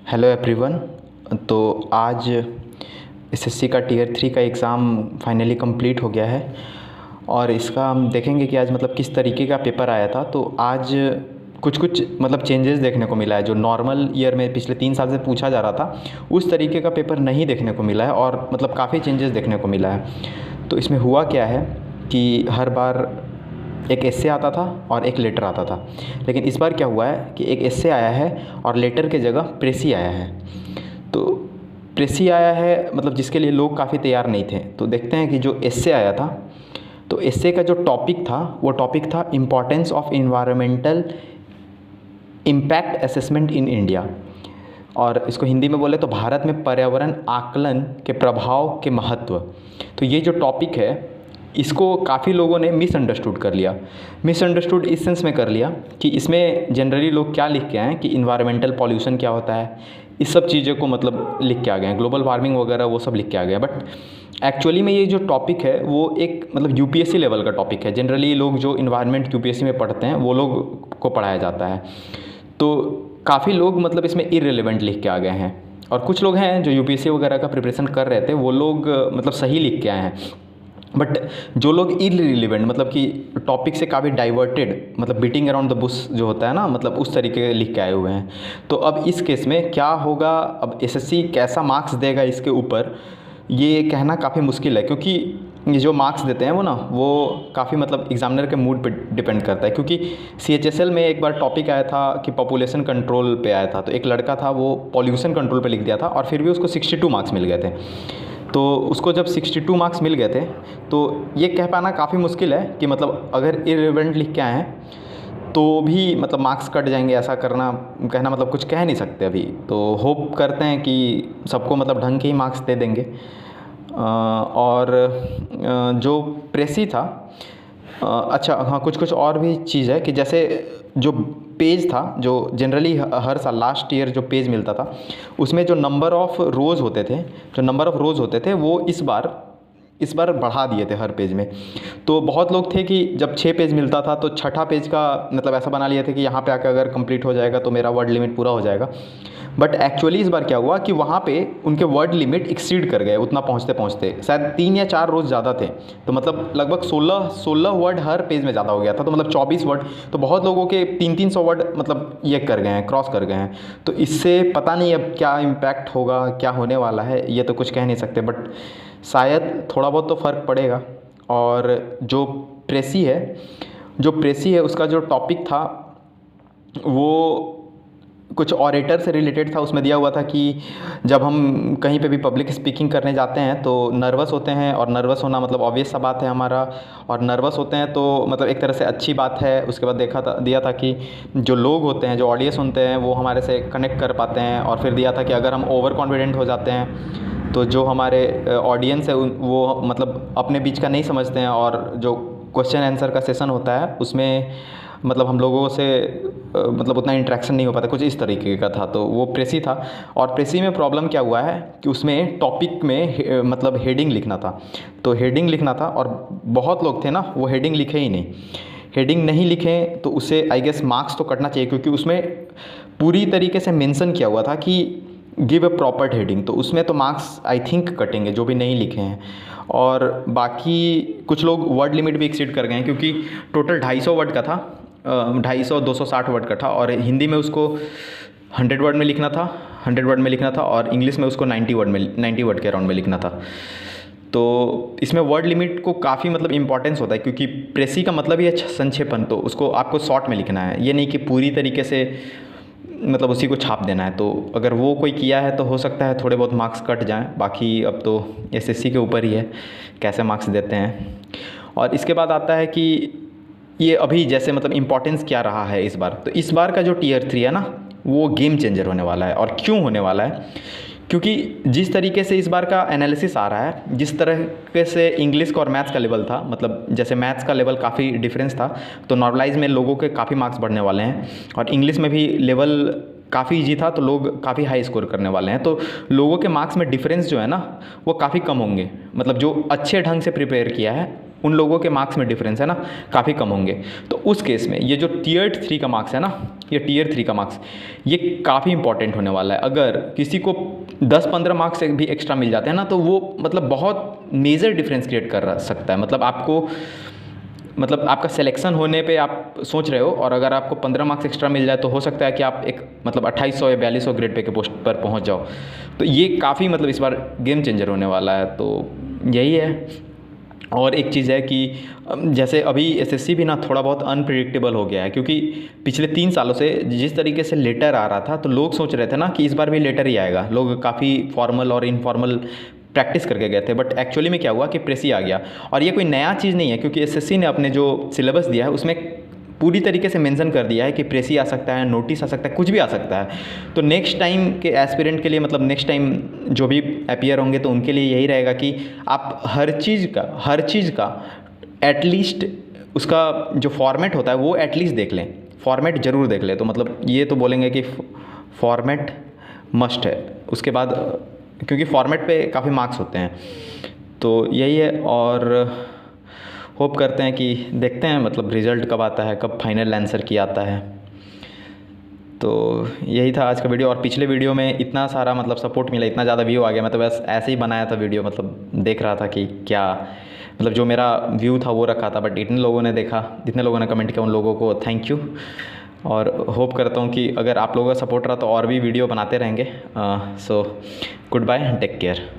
Hello everyone. तो आज SSC का टीयर 3 का एग्ज़ाम फाइनली कंप्लीट हो गया है और इसका हम देखेंगे कि आज मतलब किस तरीके का पेपर आया था। तो आज कुछ कुछ मतलब चेंजेस देखने को मिला है। जो नॉर्मल ईयर में पिछले 3 साल से पूछा जा रहा था उस तरीके का पेपर नहीं देखने को मिला है और मतलब काफ़ी चेंजेस देखने को मिला है। तो इसमें हुआ क्या है कि हर बार एक एस्से आता था और एक लेटर आता था, लेकिन इस बार क्या हुआ है कि एक एस्से आया है और लेटर के जगह प्रेसी आया है। तो प्रेसी आया है मतलब जिसके लिए लोग काफ़ी तैयार नहीं थे। तो देखते हैं कि जो एस्से आया था, तो एस्से का जो टॉपिक था वो टॉपिक था importance of environmental impact assessment in India, और इसको हिंदी में बोले तो भारत में पर्यावरण आकलन के प्रभाव के महत्व। तो ये जो टॉपिक है इसको काफ़ी लोगों ने मिसअंडरस्टूड कर लिया। मिसअंडरस्टूड इस सेंस में कर लिया कि इसमें जनरली लोग क्या लिख के आए हैं कि इन्वायरमेंटल पॉल्यूशन क्या होता है, इस सब चीज़ों को मतलब लिख के आ गए हैं, ग्लोबल वार्मिंग वगैरह वो सब लिख के आ गए। बट एक्चुअली में ये जो टॉपिक है वो एक मतलब यूपीएससी लेवल का टॉपिक है। जनरली लोग जो इन्वायरमेंट यूपीएससी में पढ़ते हैं वो लोग को पढ़ाया जाता है। तो काफ़ी लोग मतलब इसमें इररिलेवेंट लिख के आ गए हैं, और कुछ लोग हैं जो यूपीएससी वगैरह का प्रिपरेशन कर रहे थे वो लोग मतलब सही लिख के आए हैं। बट जो लोग इररिलेवेंट मतलब कि टॉपिक से काफ़ी डाइवर्टेड मतलब बीटिंग अराउंड द बुश जो होता है ना, मतलब उस तरीके के लिख के आए हुए हैं। तो अब इस केस में क्या होगा, अब एसएससी कैसा मार्क्स देगा इसके ऊपर ये कहना काफ़ी मुश्किल है, क्योंकि ये जो मार्क्स देते हैं वो ना वो काफ़ी मतलब एग्जामिनर के मूड पे डिपेंड करता है। क्योंकि सीएचएसएल में एक बार टॉपिक आया था कि पॉपुलेशन कंट्रोल पे आया था, तो एक लड़का था वो पॉल्यूशन कंट्रोल पे लिख दिया था और फिर भी उसको 62 मार्क्स मिल गए थे। तो उसको जब 62 मार्क्स मिल गए थे तो ये कह पाना काफ़ी मुश्किल है कि मतलब अगर इररिलेवेंट लिख के आए हैं तो भी मतलब मार्क्स कट जाएंगे, ऐसा करना कहना मतलब कुछ कह नहीं सकते अभी। तो होप करते हैं कि सबको मतलब ढंग के ही मार्क्स दे देंगे। और जो प्रेसी था, अच्छा हाँ, कुछ कुछ और भी चीज़ है कि जैसे जो पेज था जो जनरली हर साल लास्ट ईयर जो पेज मिलता था उसमें जो नंबर ऑफ़ रोज़ होते थे, वो इस बार बढ़ा दिए थे हर पेज में। तो बहुत लोग थे कि जब 6 पेज मिलता था तो छठा पेज का मतलब ऐसा बना लिए थे कि यहाँ पे आकर अगर कंप्लीट हो जाएगा तो मेरा वर्ड लिमिट पूरा हो जाएगा। बट एक्चुअली इस बार क्या हुआ कि वहाँ पे उनके वर्ड लिमिट एक्सीड कर गए, उतना पहुँचते पहुँचते शायद 3 या 4 रोज़ ज़्यादा थे। तो मतलब लगभग 16 वर्ड हर पेज में ज़्यादा हो गया था, तो मतलब 24 वर्ड। तो बहुत लोगों के 300 वर्ड मतलब ये कर गए हैं, क्रॉस कर गए हैं। तो इससे पता नहीं अब क्या इम्पैक्ट होगा, क्या होने वाला है, ये तो कुछ कह नहीं सकते। बट शायद थोड़ा बहुत तो फ़र्क पड़ेगा। और जो प्रेसी है उसका जो टॉपिक था वो कुछ ऑरेटर से रिलेटेड था। उसमें दिया हुआ था कि जब हम कहीं पे भी पब्लिक स्पीकिंग करने जाते हैं तो नर्वस होते हैं, और नर्वस होना मतलब ऑब्वियस सा बात है हमारा, और नर्वस होते हैं तो मतलब एक तरह से अच्छी बात है। उसके बाद दिया था कि जो लोग होते हैं, जो ऑडियंस सुनते हैं, वो हमारे से कनेक्ट कर पाते हैं। और फिर दिया था कि अगर हम ओवर कॉन्फिडेंट हो जाते हैं तो जो हमारे ऑडियंस है वो मतलब अपने बीच का नहीं समझते हैं, और जो क्वेश्चन आंसर का सेशन होता है उसमें मतलब हम लोगों से मतलब उतना इंटरेक्शन नहीं हो पाता, कुछ इस तरीके का था। तो वो प्रेसी था। और प्रेसी में प्रॉब्लम क्या हुआ है कि उसमें टॉपिक में मतलब हेडिंग लिखना था। तो हेडिंग लिखना था और बहुत लोग थे ना वो हेडिंग लिखे ही नहीं। हेडिंग नहीं लिखे तो उसे आई गेस मार्क्स तो कटना चाहिए, क्योंकि उसमें पूरी तरीके से मेंशन किया हुआ था कि गिव अ प्रॉपर हेडिंग। तो उसमें तो मार्क्स आई थिंक कटेंगे जो भी नहीं लिखे हैं। और बाकी कुछ लोग वर्ड लिमिट भी एक्सीड कर गए हैं, क्योंकि टोटल 250 वर्ड का था, 260 वर्ड का था, और हिंदी में उसको 100 वर्ड में लिखना था, और इंग्लिश में उसको 90 वर्ड के अराउंड में लिखना था। तो इसमें वर्ड लिमिट को काफ़ी मतलब इंपॉर्टेंस होता है, क्योंकि प्रेसी का मतलब ही है संक्षेपण। तो उसको आपको शॉर्ट में लिखना है, ये नहीं कि पूरी तरीके से मतलब उसी को छाप देना है। तो अगर वो कोई किया है तो हो सकता है थोड़े बहुत मार्क्स कट जाएं। बाकी अब तो एसएससी के ऊपर ही है कैसे मार्क्स देते हैं। और इसके बाद आता है कि ये अभी जैसे मतलब इम्पोर्टेंस क्या रहा है इस बार। तो इस बार का जो टीयर 3 है ना वो गेम चेंजर होने वाला है। और क्यों होने वाला है, क्योंकि जिस तरीके से इस बार का एनालिसिस आ रहा है, जिस तरह से इंग्लिश का और मैथ्स का लेवल था, मतलब जैसे मैथ्स का लेवल काफ़ी डिफरेंस था, तो नॉर्मलाइज में लोगों के काफ़ी मार्क्स बढ़ने वाले हैं। और इंग्लिश में भी लेवल काफ़ी ईजी था तो लोग काफ़ी हाई स्कोर करने वाले हैं, तो लोगों के मार्क्स में डिफरेंस जो है ना वो काफ़ी कम होंगे। मतलब जो अच्छे ढंग से प्रिपेयर किया है उन लोगों के मार्क्स में डिफरेंस है ना काफ़ी कम होंगे। तो उस केस में ये जो टियर 3 का मार्क्स है ना, ये टियर 3 का मार्क्स ये काफ़ी इंपॉर्टेंट होने वाला है। अगर किसी को 10-15 मार्क्स भी एक्स्ट्रा मिल जाते हैं ना तो वो मतलब बहुत मेजर डिफरेंस क्रिएट कर सकता है। मतलब आपका सिलेक्शन होने पे आप सोच रहे हो और अगर आपको 15 मार्क्स एक्स्ट्रा मिल जाए तो हो सकता है कि आप एक मतलब 2800 या 4200 ग्रेड पे के पोस्ट पर पहुंच जाओ। तो ये काफ़ी मतलब इस बार गेम चेंजर होने वाला है। तो यही है। और एक चीज़ है कि जैसे अभी एसएससी भी ना थोड़ा बहुत अनप्रिडिक्टेबल हो गया है, क्योंकि पिछले 3 सालों से जिस तरीके से लेटर आ रहा था तो लोग सोच रहे थे ना कि इस बार भी लेटर ही आएगा। लोग काफ़ी फॉर्मल और इनफॉर्मल प्रैक्टिस करके गए थे, बट एक्चुअली में क्या हुआ कि प्रेस ही आ गया। और ये कोई नया चीज़ नहीं है, क्योंकि एसएससी ने अपने जो सिलेबस दिया है उसमें पूरी तरीके से मेंशन कर दिया है कि प्रेस ही आ सकता है, नोटिस आ सकता है, कुछ भी आ सकता है। तो नेक्स्ट टाइम के एस्पिरेंट के लिए मतलब नेक्स्ट टाइम जो भी अपीयर होंगे तो उनके लिए यही रहेगा कि आप हर चीज़ का एटलीस्ट उसका जो फॉर्मेट होता है वो एटलीस्ट देख लें, फॉर्मेट ज़रूर देख लें। तो मतलब ये तो बोलेंगे कि फॉर्मेट मस्ट है उसके बाद, क्योंकि फॉर्मेट पे काफ़ी मार्क्स होते हैं। तो यही है। और होप करते हैं कि देखते हैं मतलब रिज़ल्ट कब आता है, कब फाइनल आंसर की आता है। तो यही था आज का वीडियो। और पिछले वीडियो में इतना सारा मतलब सपोर्ट मिला, इतना ज़्यादा व्यू आ गया। मैं तो बस ऐसे ही बनाया था वीडियो, मतलब देख रहा था कि क्या मतलब जो मेरा व्यू था वो रखा था, बट इतने लोगों ने देखा, जितने लोगों ने कमेंट किया उन लोगों को थैंक यू। और होप करता हूँ कि अगर आप लोगों का सपोर्ट रहा तो और भी वीडियो बनाते रहेंगे। So good bye, take care.